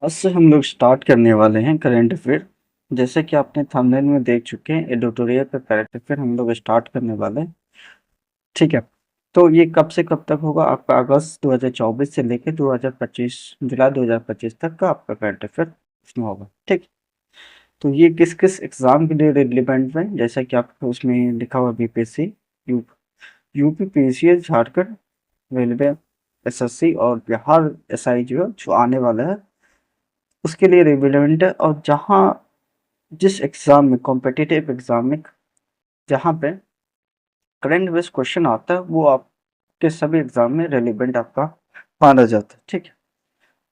आज से हम लोग स्टार्ट करने वाले हैं करंट अफेयर। जैसे कि आपने थंबनेल में देख चुके हैं, एडिटोरियल का करंट अफेयर हम लोग स्टार्ट करने वाले हैं। ठीक है। तो ये कब से कब तक होगा? आपका अगस्त 2024 से लेकर 2025 जुलाई 2025 तक का आपका करंट अफेयर इसमें होगा। ठीक। तो ये किस किस एग्जाम के लिए रिलेवेंट है? जैसा कि आपको उसमें लिखा हुआ BPSC, UP PCS, Jharkhand railway, SSC और बिहार एसआई जो आने वाला है उसके लिए रिलेवेंट है। और जहाँ जिस एग्जाम में, कॉम्पिटिटिव एग्जाम में, जहाँ पे करंट बेस्ड क्वेश्चन आता है वो आपके सभी एग्जाम में रेलिवेंट आपका माना जाता है। ठीक है।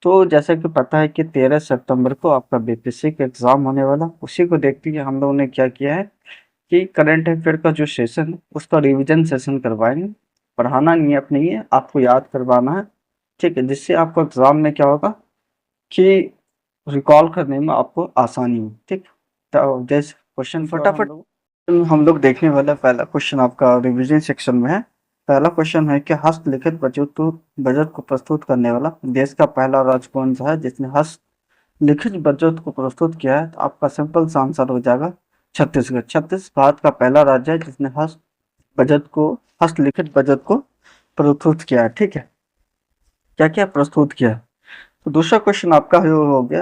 तो जैसा कि पता है कि 13 सितंबर को आपका बीपीएससी का एग्जाम होने वाला, उसी को देखते हुए हम लोगों ने क्या किया है कि करंट अफेयर का जो सेशन है उसका रिवीजन सेशन करवाएंगे। पढ़ाना नहीं है अपने, ये आपको याद करवाना है। ठीक है। जिससे आपको एग्जाम में क्या होगा कि रिकॉल करने में आपको आसानी हो। ठीक। तो जैसे क्वेश्चन फटाफट हम लोग देखने वाला पहला क्वेश्चन आपका रिवीजन सेक्शन में है। पहला क्वेश्चन है कि हस्तलिखित बजट को प्रस्तुत करने वाला देश का पहला राज्य कौन सा है जिसने हस्तलिखित बजट को प्रस्तुत किया है? तो आपका सिंपल सा आंसर हो जाएगा छत्तीसगढ़। छत्तीसगढ़ भारत का पहला राज्य है जिसने हस्तलिखित बजट को प्रस्तुत किया है। ठीक है। क्या क्या प्रस्तुत किया है? तो दूसरा क्वेश्चन आपका हो गया।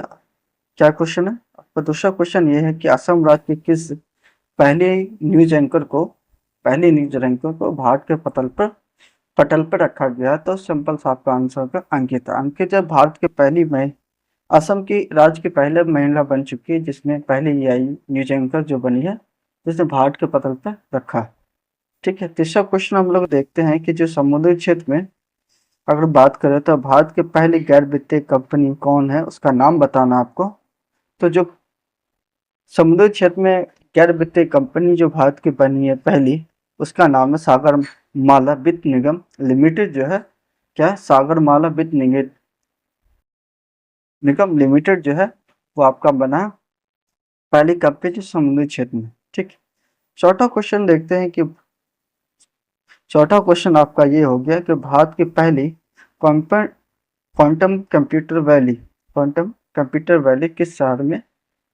क्या क्वेश्चन है आपका? दूसरा क्वेश्चन ये है कि असम राज्य के किस पहले न्यूज एंकर को पहले न्यूज एंकर को भारत के पटल पर रखा गया? तो सिंपल सा आपका आंसर का अंकिता। अंकिता भारत के पहली मई असम की राज्य की पहले महिला बन चुकी है जिसमें पहले ये आई न्यूज एंकर जो बनी है जिसने भारत के पटल पर रखा है। ठीक है। तीसरा क्वेश्चन हम लोग देखते हैं कि जो समुद्री क्षेत्र में अगर बात करें तो भारत की पहली गैर वित्तीय कंपनी कौन है, उसका नाम बताना आपको। तो जो समुद्री क्षेत्र में गैर वित्तीय कंपनी जो भारत की बनी है पहली, उसका नाम है सागर माला वित्त निगम लिमिटेड। जो है क्या, सागर माला वित्त निगम लिमिटेड जो है वो आपका बना है पहली कंपनी जो समुद्री क्षेत्र में। ठीक। चौथा क्वेश्चन देखते हैं कि चौथा क्वेश्चन आपका ये हो गया कि भारत की पहली quantum computer valley quantum computer valley किस शहर में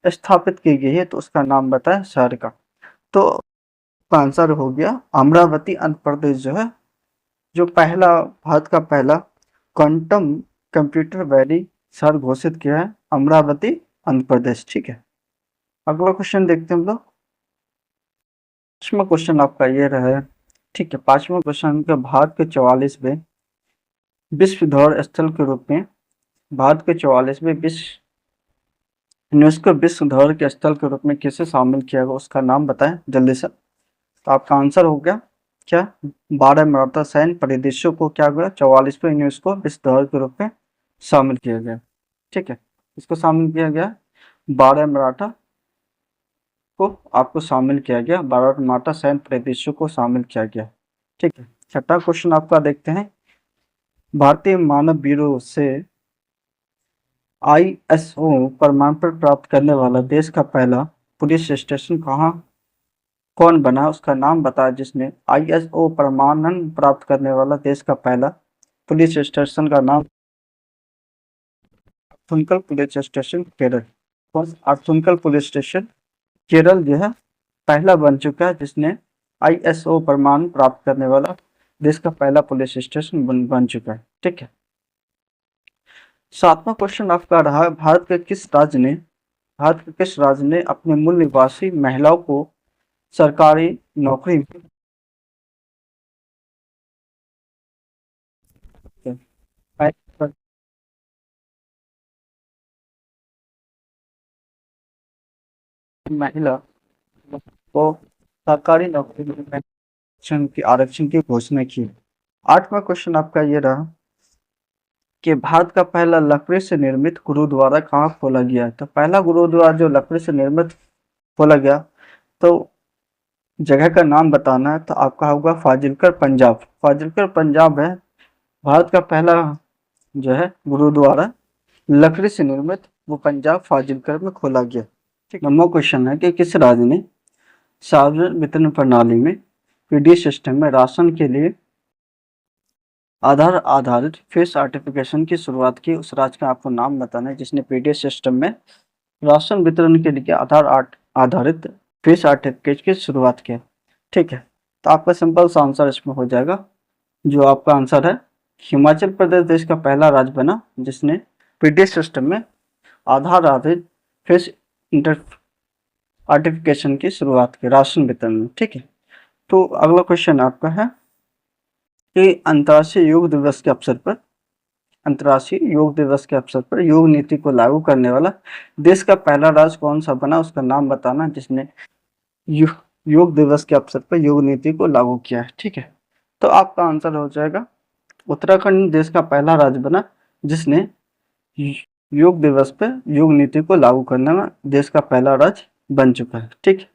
स्थापित की गई है? तो उसका नाम बताएं शहर का। तो आंसर हो गया अमरावती आंध्र प्रदेश जो है, जो पहला भारत का पहला क्वांटम कंप्यूटर वैली शहर घोषित किया है अमरावती आंध्र प्रदेश। ठीक है। अगला क्वेश्चन देखते हैं हम लोग। पांचवा क्वेश्चन आपका ये रहा है। ठीक है। पांचवा क्वेश्चन का भारत के 44वें विश्व धरोहर स्थल के रूप में भारत के 44वें यूनेस्को विश्व धरोहर के स्थल के रूप में किसे शामिल किया गया? उसका नाम बताएं जल्दी से। तो आपका आंसर हो गया क्या, 12 मराठा सैन्य परिदृश्यों को क्या गया 44वें यूनेस्को विश्व धरोहर के रूप में शामिल किया गया। ठीक है। इसको शामिल किया गया 12 मराठा को आपको शामिल किया गया, 12 मराठा सैन्य परिदृश्यों को शामिल किया गया। ठीक है। छठा क्वेश्चन आपका देखते हैं। भारतीय मानव ब्यूरो से आईएसओ प्रमाण पत्र प्राप्त करने वाला देश का पहला पुलिस स्टेशन कौन बना? उसका नाम बताया जिसने आईएसओ प्रमाणन प्राप्त करने वाला देश का पहला पुलिस स्टेशन का नाम अर्थुनकल पुलिस स्टेशन केरल। कौन? अर्थुनकल पुलिस स्टेशन केरल जो है पहला बन चुका है जिसने आईएसओ प्रमाण प्राप्त करने वाला देश का पहला पुलिस स्टेशन बन चुका है। ठीक है। सातवां क्वेश्चन आपका रहा है भारत के किस राज्य ने अपने मूल निवासी महिलाओं को सरकारी नौकरी महिला को सरकारी नौकरी में आरक्षण की घोषणा की? आठवां क्वेश्चन आपका ये रहा कि भारत का पहला लकड़ी से निर्मित गुरुद्वारा कहाँ खोला गया है? तो पहला गुरुद्वारा जो लकड़ी से निर्मित खोला गया, तो जगह का नाम बताना है। तो आपका होगा फाजिलकर पंजाब। फाजिलकर पंजाब है भारत का पहला जो है गुरुद्वारा लकड़ी से निर्मित, वो पंजाब फाजिलकर में खोला गया। ठीक। नंबर क्वेश्चन है कि किस राज्य ने सार्वजनिक वितरण प्रणाली में पीडी सिस्टम में राशन के लिए आधार आधारित फेस सर्टिफिकेशन की शुरुआत की, उस राज्य का आपको नाम बताना है जिसने पीडीएस सिस्टम में राशन वितरण के लिए आधार आधारित फेस सर्टिफिकेट की शुरुआत की। ठीक है, तो आपका सिंपल सा आंसर इसमें हो जाएगा, जो आपका आंसर है हिमाचल प्रदेश देश का पहला राज्य बना जिसने पीडीएस सिस्टम में आधार आधारित फेस सर्टिफिकेशन की शुरुआत की राशन वितरण में। ठीक है, तो अगला क्वेश्चन आपका है कि अंतर्राष्ट्रीय योग दिवस के अवसर पर योग नीति को लागू करने वाला देश का पहला राज्य कौन सा बना, उसका नाम बताना जिसने योग दिवस के अवसर पर योग नीति को लागू किया है। ठीक है, तो आपका आंसर हो जाएगा उत्तराखंड देश का पहला राज्य बना जिसने योग दिवस पर योग नीति को लागू करने में देश का पहला राज्य बन चुका है। ठीक है,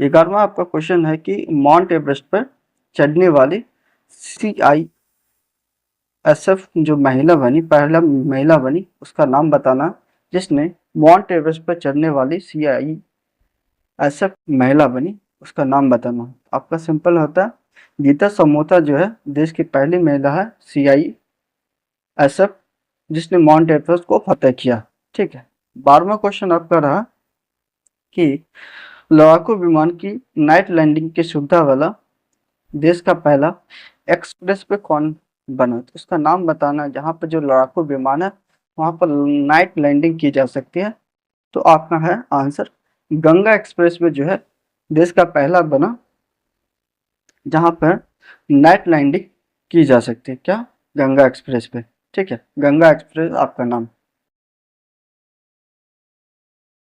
11वां आपका क्वेश्चन है कि माउंट एवरेस्ट पर चढ़ने वाली CISF जो पहला महिला बनी, उसका नाम बताना जिसने माउंट एवरेस्ट पर चढ़ने वाली CISF महिला बनी, उसका नाम बताना। आपका सिंपल होता है, गीता समोता जो है देश की पहली महिला है CISF जिसने माउंट एवरेस्ट को फतेह किया। ठीक है, 12वां क्वेश्चन आपका रहा कि लड़ाकू विमान की नाइट लैंडिंग की सुविधा वाला देश का पहला एक्सप्रेस पे कौन बना, तो उसका नाम बताना। जहाँ पर जो लड़ाकू विमान है वहाँ पर नाइट लैंडिंग की जा सकती है, तो आपका है आंसर गंगा एक्सप्रेस वे जो है देश का पहला बना जहाँ पर नाइट लैंडिंग की जा सकती है। क्या? गंगा एक्सप्रेस पे। ठीक है, गंगा एक्सप्रेस आपका नाम।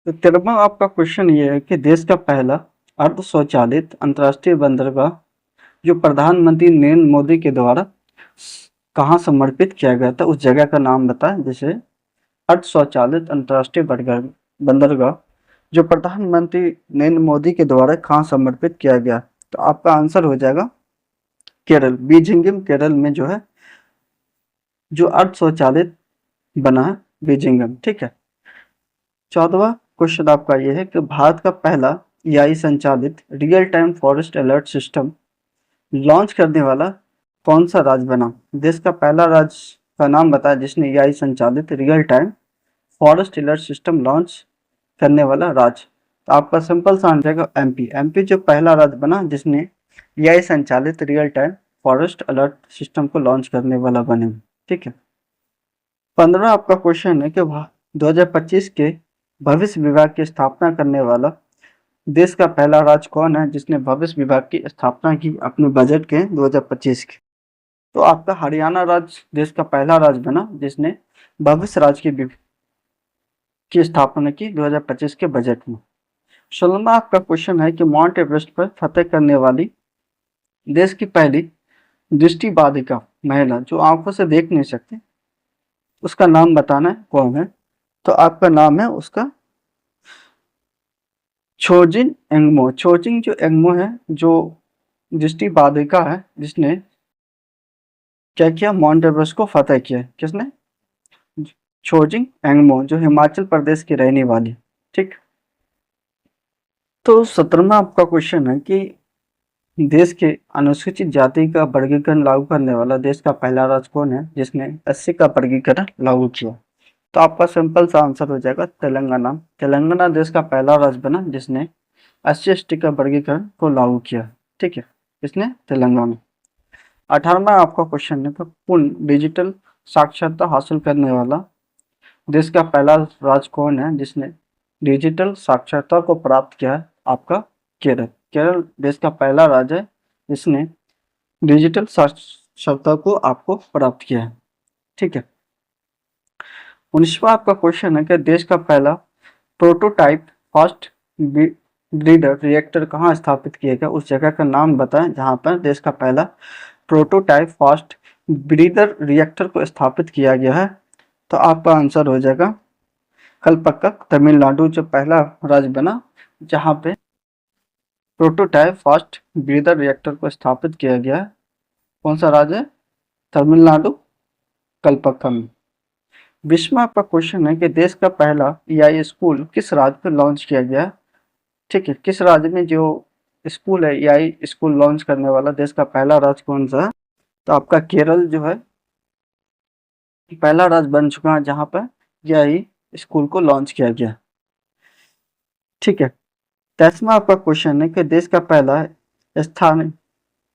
तो 13वां आपका क्वेश्चन ये है कि देश का पहला अर्ध स्वचालित अंतर्राष्ट्रीय बंदरगाह जो प्रधानमंत्री नरेंद्र मोदी के द्वारा कहाँ समर्पित किया गया था, उस जगह का नाम बताएं। जैसे अर्ध स्वचालित अंतर्राष्ट्रीय बंदरगाह जो प्रधानमंत्री नरेंद्र मोदी के द्वारा कहाँ समर्पित किया गया, तो आपका आंसर हो जाएगा केरल, बीजिंगम केरल में जो है जो अर्ध स्वचालित बना है बीजिंगम। ठीक है, 14वां क्वेश्चन आपका यह है कि भारत का पहला AI संचालित real time forest alert system launch करने वाला कौन सा राज्य बना, देश का पहला राज्य का नाम बताया जिसने AI संचालित real time forest alert system launch करने वाला राज्य, तो आपका सिंपल सा आंसर जाएगा MP जो पहला राज्य बना जिसने AI संचालित real time forest alert system को लॉन्च करने वाला बने। ठीक है, 15 आपका क्वेश्चन है कि 2025 के भविष्य विभाग की स्थापना करने वाला देश का पहला राज्य कौन है जिसने भविष्य विभाग की स्थापना की अपने बजट के 2025 के, तो आपका हरियाणा राज्य देश का पहला राज्य बना जिसने भविष्य राज्य की स्थापना की 2025 के बजट में। 16वां आपका क्वेश्चन है कि माउंट एवरेस्ट पर फतेह करने वाली देश की पहली दृष्टिबाधिका महिला जो आंखों से देख नहीं सकती, उसका नाम बताना है कौन है, तो आपका नाम है उसका छोजिन एंगमो। छोजिन जो एंगमो है जो दृष्टिबाधिका है जिसने क्या किया, माउंट एवरेस्ट को फतेह किया। किसने? छोजिन एंगमो जो हिमाचल प्रदेश की रहने वाली। ठीक, तो 17वां आपका क्वेश्चन है कि देश के अनुसूचित जाति का वर्गीकरण लागू करने वाला देश का पहला राज्य कौन है जिसने 80 का वर्गीकरण लागू किया, तो आपका सिंपल सा आंसर हो जाएगा तेलंगाना। तेलंगाना देश का पहला राज्य बना जिसने 80 का वर्गीकरण को लागू किया। ठीक है, इसने तेलंगाना। 18वां आपका क्वेश्चन है पूर्ण डिजिटल साक्षरता हासिल करने वाला देश का पहला राज्य कौन है जिसने डिजिटल साक्षरता को प्राप्त किया है, आपका केरल। केरल देश का पहला राज्य है जिसने डिजिटल साक्षरता को आपको प्राप्त किया है। ठीक है, 19वां आपका क्वेश्चन है कि देश का पहला प्रोटोटाइप फास्ट ब्रीडर रिएक्टर कहाँ स्थापित किया गया, उस जगह का नाम बताएं जहां पर देश का पहला प्रोटोटाइप फास्ट ब्रीडर रिएक्टर को स्थापित किया गया है, तो आपका आंसर हो जाएगा कलपक्कम तमिलनाडु जो पहला राज्य बना जहां पे प्रोटोटाइप फास्ट ब्रीडर रिएक्टर को स्थापित किया गया है। कौन सा राज्य है? तमिलनाडु, कलपक्कम। 20वां आपका क्वेश्चन है कि देश का पहला AI स्कूल किस राज्य में लॉन्च किया गया है। ठीक है, किस राज्य में जो स्कूल है AI स्कूल लॉन्च करने वाला देश का पहला राज्य कौन सा है, तो आपका केरल जो है पहला राज्य बन चुका है जहाँ पर यही स्कूल को लॉन्च किया गया। ठीक है। 10वां आपका क्वेश्चन है कि देश का पहला स्थानीय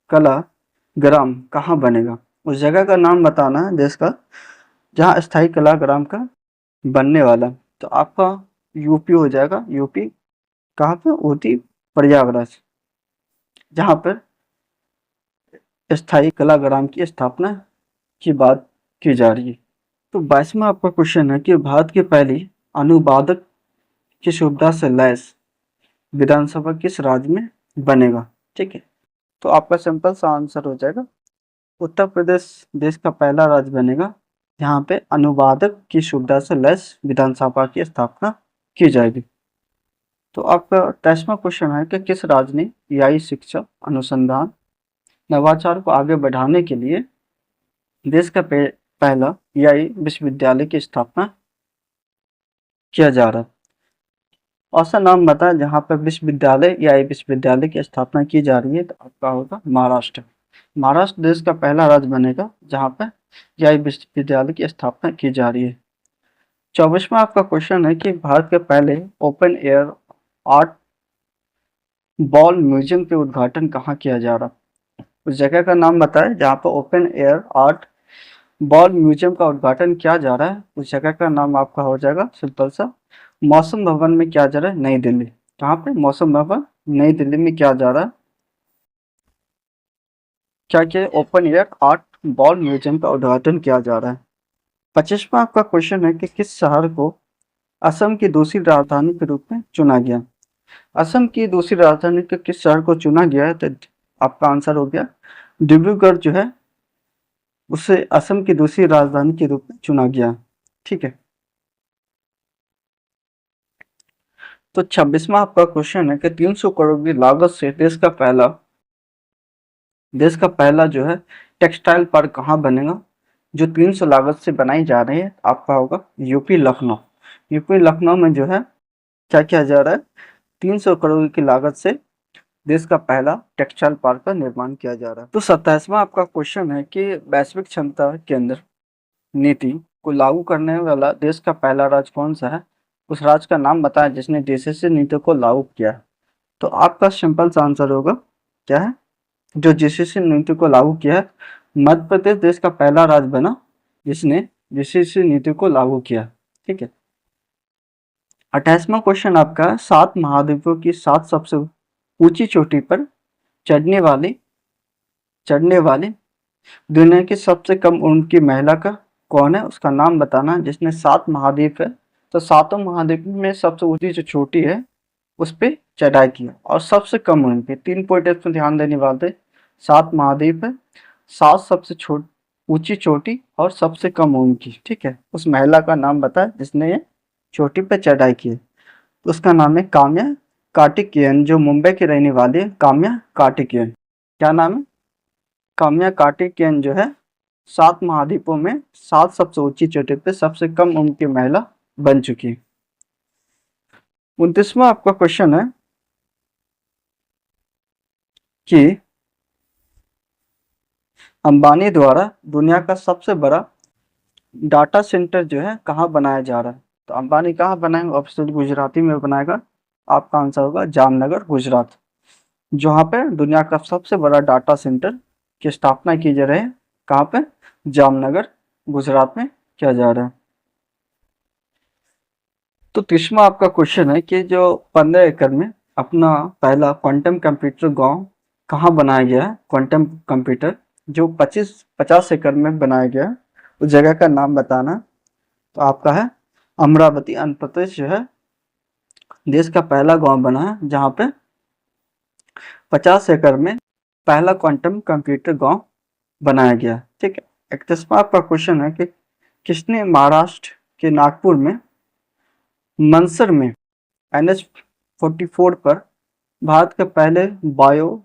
कला ग्राम कहाँ बनेगा? उस जगह का नाम बताना है देश का जहाँ स्थायी कला ग्राम का बनने वाला। तो आपका यूपी हो जाएगा। यूपी कहाँ पे? ऊटी प्रयागराज, जहाँ पर स्थायी कला ग्राम की स्थापना की बात की जा रही है। तो 22वां आपका क्वेश्चन है कि भारत की पहली अनुवादक की सुविधा से लैस विधानसभा किस राज्य में बनेगा? ठीक है। तो आपका सिंपल सा आंसर हो जाएगा उत्तर प्रदेश देश का पहला राज्य बनेगा जहाँ पे अनुवादक की सुविधा से लैस विधानसभा की स्थापना की जाएगी। तो आपका 23वां क्वेश्चन है कि किस राज्य ने एआई शिक्षा अनुसंधान नवाचार को आगे बढ़ाने के लिए देश का पहला एआई विश्वविद्यालय की स्थापना किया जा रहा है? ऐसा नाम बताएं जहाँ पर विश्वविद्यालय एआई विश्वविद्यालय की स्थापना की जा रही है। तो आपका होगा महाराष्ट्र। महाराष्ट्र देश का पहला राज्य बनेगा जहाँ पर एआई विश्वविद्यालय की स्थापना की जा रही है। 24वां आपका क्वेश्चन है कि भारत के पहले open air art ball museum के उद्घाटन कहाँ किया जा रहा है? उस जगह का नाम बताएं जहाँ पर open air art ball museum का उद्घाटन किया जा रहा है। उस जगह का नाम आपका हो जाएगा सिंपल सा मौसम भवन में किया जा रहा है, नई दिल्ली। कहाँ पे? मौसम भवन नई दिल्ली में किया जा रहा है। क्या किया? Open air art ball museum का उद्घाटन किया जा रहा है। 25वां आपका क्वेश्चन है कि किस शहर को असम की दूसरी राजधानी के रूप में चुना गया? असम की दूसरी राजधानी के किस शहर को चुना गया है? तो आपका आंसर हो गया डिब्रूगढ़ जो है उसे असम की दूसरी राजधानी के रूप में चुना गया। ठीक है। तो 26वां आपका क्वेश्चन है कि 300 करोड़ की लागत से देश का पहला जो है टेक्सटाइल पार्क कहाँ बनेगा? जो 300 लागत से बनाई जा रही है आपका होगा यूपी लखनऊ। यूपी लखनऊ में जो है क्या किया जा रहा है? 300 करोड़ की लागत से देश का पहला टेक्सटाइल पार्क का निर्माण किया जा रहा है। तो 27वां आपका क्वेश्चन है कि वैश्विक क्षमता केंद्र नीति को लागू करने वाला देश का पहला राज्य कौन सा है? उस राज्य का नाम बताएं जिसने जीसीसी नीति को लागू किया है। तो आपका सिंपल सा आंसर होगा क्या है? जो जीसीसी नीति को लागू किया है, मध्य प्रदेश देश का पहला राज्य बना जिसने जीसीसी नीति को लागू किया। ठीक है। 28वां क्वेश्चन आपका 7 महाद्वीपों की 7 सबसे ऊंची चोटी पर चढ़ने वाली दुनिया की सबसे कम उम्र की महिला का कौन है? उसका नाम बताना जिसने 7 महाद्वीप है तो 7 महाद्वीप में सबसे ऊंची जो चोटी है उस पर चढ़ाई की और सबसे कम उम्र की। 3 पॉइंट इसमें ध्यान देने वाले 7 महाद्वीप है, 7 सबसे ऊंची चोटी और सबसे कम उम्र की। ठीक है। उस महिला का नाम बताए जिसने ये चोटी पे चढ़ाई की है। तो उसका नाम है काम्या कार्तिकेयन, जो मुंबई की रहने वाली है। काम्या कार्तिकेयन, क्या नाम है? काम्या कार्तिकेयन जो है 7 महाद्वीपों में 7 सबसे ऊंची चोटी पे सबसे कम उम्र की महिला बन चुकी है। 29वां आपका क्वेश्चन है कि अंबानी द्वारा दुनिया का सबसे बड़ा डाटा सेंटर जो है कहाँ बनाया जा रहा है? तो अंबानी कहाँ बनाएंगे? ऑप्शन गुजराती में बनाएगा। आपका आंसर होगा जामनगर गुजरात, जहाँ पे दुनिया का सबसे बड़ा डाटा सेंटर की स्थापना की जा रही है। कहाँ पे? जामनगर गुजरात में किया जा रहा है। तो 30वां आपका क्वेश्चन है कि जो 15 एकड़ में अपना पहला क्वांटम कंप्यूटर गांव कहाँ बनाया गया है? क्वांटम कंप्यूटर जो 50 एकड़ में बनाया गया है उस जगह का नाम बताना। तो आपका है अमरावती, आंध्र प्रदेश जो है देश का पहला गांव बना है जहाँ पे 50 एकड़ में पहला क्वांटम कंप्यूटर गांव बनाया गया। ठीक है। 31वां आपका क्वेश्चन है कि किसने महाराष्ट्र के नागपुर में मनसर में NH-44 पर भारत के पहले बायो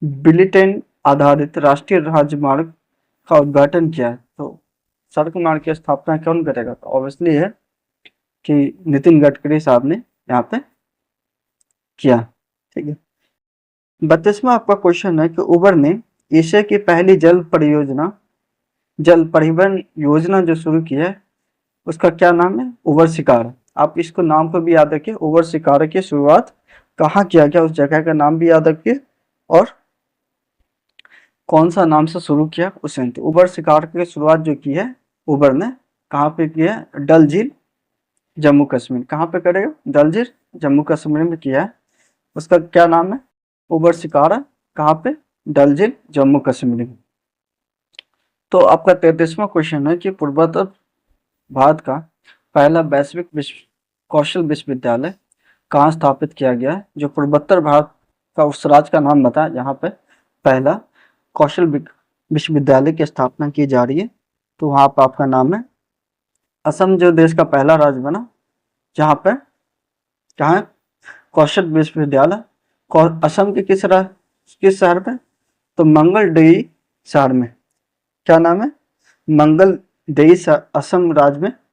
बुलेटिन आधारित राष्ट्रीय राजमार्ग का उद्घाटन किया है? तो सड़क मार्ग की स्थापना कौन करेगा? तो ऑब्वियसली है कि नितिन गडकरी साहब ने यहाँ पे किया। ठीक है। 32वां आपका क्वेश्चन है कि उबर ने एशिया की पहली जल परियोजना जल परिवहन योजना जो शुरू की है उसका क्या नाम है? उबर शिकार। आप इसको नाम को भी याद रखिए, उबर शिकार की शुरुआत कहाँ किया गया, उस जगह का नाम भी याद रखिए और कौन सा नाम से शुरू किया उसे। तो उबर शिकार की शुरुआत जो की है उबर ने कहाँ पे किया है? डल झील जम्मू कश्मीर। कहाँ पे करेगा? डल झील जम्मू कश्मीर में किया है। उसका क्या नाम है? उबर शिकारा। कहाँ पे? डल झील जम्मू कश्मीर में। तो आपका 33वां क्वेश्चन है कि पूर्वोत्तर भारत का पहला वैश्विक कौशल विश्वविद्यालय कहाँ स्थापित किया गया है? जो पूर्वोत्तर भारत का उस राज्य का नाम बताया जहाँ पे पहला कौशल विश्वविद्यालय की स्थापना की जा रही है। तो वहाँ पर आपका नाम है असम, जो देश का पहला राज्य बना जहाँ पे कहाँ है कौशल विश्वविद्यालय। असम के किस शहर पे? तो मंगलडेई शहर में। क्या नाम है? मंगलदेई असम राज्य में